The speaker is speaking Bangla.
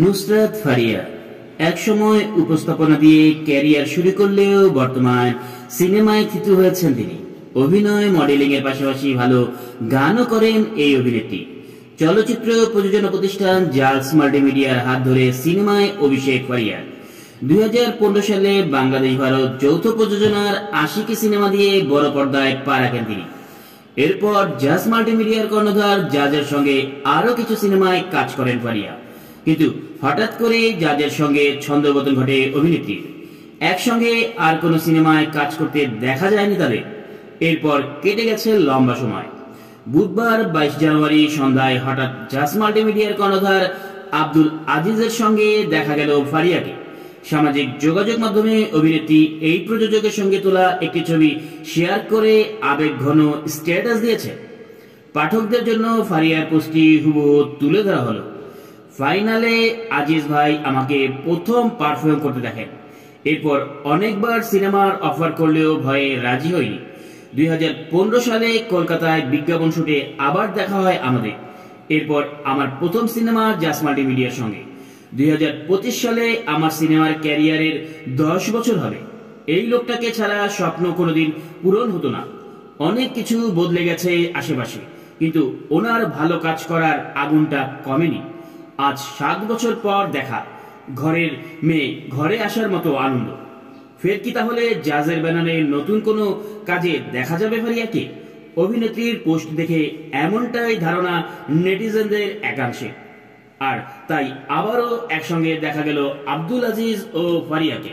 নুসরাত ফারিয়া একসময় উপস্থাপনা দিয়ে ক্যারিয়ার শুরু করলেও বর্তমান সিনেমায় থিতু হয়েছেন তিনি। অভিনয়, মডেলিং এর পাশাপাশি ভালো গানও করেন এই অভিনেত্রী। চলচ্চিত্র প্রযোজনা প্রতিষ্ঠান জালস মাল্টিমিডিয়ার হাত ধরে সিনেমায় অভিষেক ফারিয়ার। 2015 সালে বাংলাদেশ ভারত যৌথ প্রযোজনার আশিকি সিনেমা দিয়ে বড় পর্দায় পা রাখেন তিনি। এরপর জাজ মাল্টিমিডিয়ার কর্ণধার জাজের সঙ্গে আরো কিছু সিনেমায় কাজ করেন ফারিয়া। কিন্তু হঠাৎ করে জাজের সঙ্গে ছন্দপতন ঘটে অভিনেত্রীর। একসঙ্গে আর কোনো সিনেমায় কাজ করতে দেখা যায়নি তাদের। এরপর কেটে গেছে লম্বা সময়। বুধবার 22 জানুয়ারি সন্ধ্যায় হঠাৎ জাজ মাল্টিমিডিয়ার কর্ণধার আব্দুল আজিজের সঙ্গে দেখা গেল ফারিয়াকে। সামাজিক যোগাযোগ মাধ্যমে অভিনেত্রী এই প্রযোজকের সঙ্গে তোলা একটি ছবি শেয়ার করে আবেগ ঘন স্ট্যাটাস দিয়েছে। পাঠকদের জন্য ফারিয়ার পোস্টটি হুবহু তুলে ধরা হলো। ফাইনালে আজিজ ভাই আমাকে প্রথম পারফর্ম করতে দেখেন। এরপর অনেকবার সিনেমার অফার করলেও ভয়ে রাজি হইনি। 2015 সালে কলকাতায় বিজ্ঞাপন শুটে আবার দেখা হয় আমাদের। এরপর আমার প্রথম সিনেমা জাজ মাল্টিমিডিয়ার সঙ্গে। 2025 সালে আমার সিনেমার ক্যারিয়ারের 10 বছর হবে। এই লোকটাকে ছাড়া স্বপ্ন কোনোদিন পূরণ হতো না। অনেক কিছু বদলে গেছে আশেপাশে, কিন্তু ওনার ভালো কাজ করার আগুনটা কমেনি। আজ 7 বছর পর দেখা, ঘরের মেয়ে ঘরে আসার মতো আনন্দ। ফের কি তাহলে জাজের ব্যানারে নতুন কোনো কাজে দেখা যাবে ফারিয়াকে? অভিনেত্রীর পোস্ট দেখে এমনটাই ধারণা নেটিজেনদের একাংশে। আর তাই আবারও একসঙ্গে দেখা গেল আব্দুল আজিজ ও ফারিয়াকে।